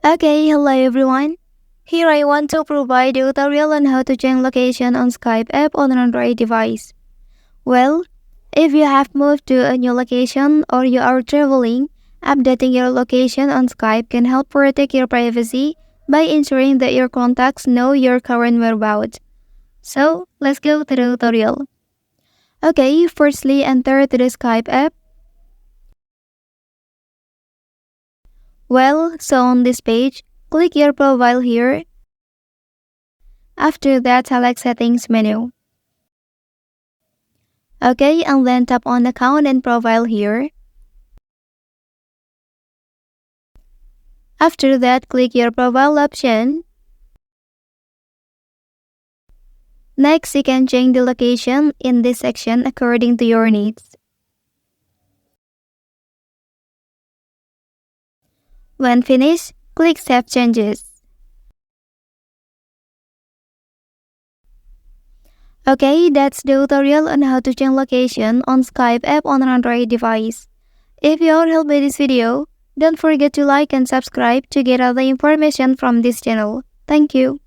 Okay, hello everyone. Here I want to provide a tutorial on how to change location on Skype app on an Android device. Well, if you have moved to a new location or you are traveling, updating your location on Skype can help protect your privacy by ensuring that your contacts know your current whereabouts. So, let's go to the tutorial. Okay, firstly enter to the Skype app. So on this page, click your profile here. After that, select Settings menu. Okay, and then tap on Account and Profile here. After that, click your profile option. Next, you can change the location in this section according to your needs. When finished, click Save Changes. Okay, that's the tutorial on how to change location on Skype app on an Android device. If you are helped by this video, don't forget to like and subscribe to get other information from this channel. Thank you.